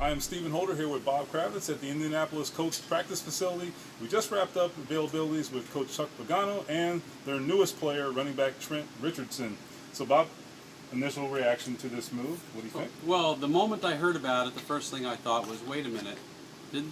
I am Stephen Holder here with Bob Kravitz at the Indianapolis Colts practice facility. We just wrapped up availabilities with Coach Chuck Pagano and their newest player, running back Trent Richardson. So Bob, initial reaction to this move, what do you think? Well, the moment I heard about it, the first thing I thought was, wait a minute, isn't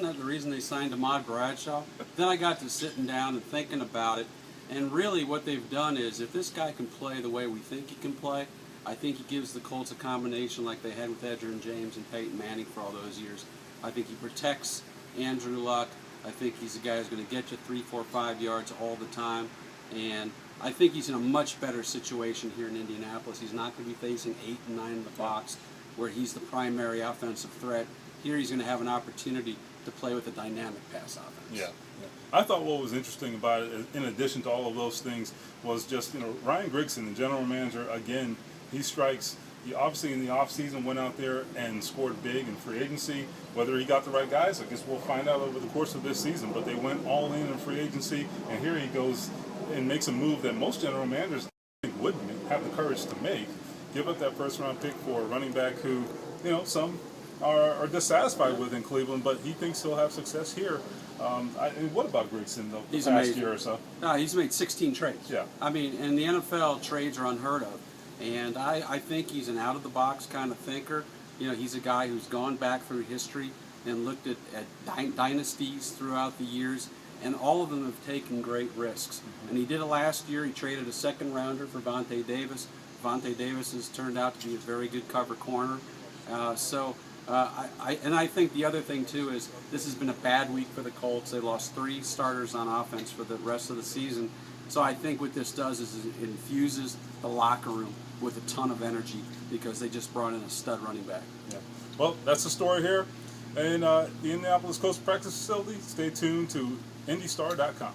that the reason they signed Ahmad Bradshaw? Then I got to sitting down and thinking about it, and really what they've done is, if this guy can play the way we think he can play, I think he gives the Colts a combination like they had with Edgerrin James and Peyton Manning for all those years. I think he protects Andrew Luck. I think he's a guy who's going to get you 3, 4, 5 yards all the time. And I think he's in a much better situation here in Indianapolis. He's not going to be facing 8 and 9 in the box where he's the primary offensive threat. Here he's going to have an opportunity to play with a dynamic pass offense. Yeah. I thought what was interesting about it, in addition to all of those things, was just, Ryan Grigson, the general manager, again, he strikes. He obviously in the offseason went out there and scored big in free agency. Whether he got the right guys, I guess we'll find out over the course of this season. But they went all in free agency, and here he goes and makes a move that most general managers I think would have the courage to make. Give up that first-round pick for a running back who, some are dissatisfied with in Cleveland, but he thinks he'll have success here. And what about Grigson, though, the past year or so? No, he's made 16 trades. Yeah. I mean, in the NFL, trades are unheard of. And I think he's an out-of-the-box kind of thinker. He's a guy who's gone back through history and looked at dynasties throughout the years, and all of them have taken great risks. And he did it last year. He traded a second-rounder for Vontae Davis. Vontae Davis has turned out to be a very good cover corner. I think the other thing, too, is this has been a bad week for the Colts. They lost 3 starters on offense for the rest of the season. So I think what this does is it infuses the locker room with a ton of energy because they just brought in a stud running back. Yeah. Well, that's the story here in the Indianapolis Colts practice facility. Stay tuned to IndyStar.com.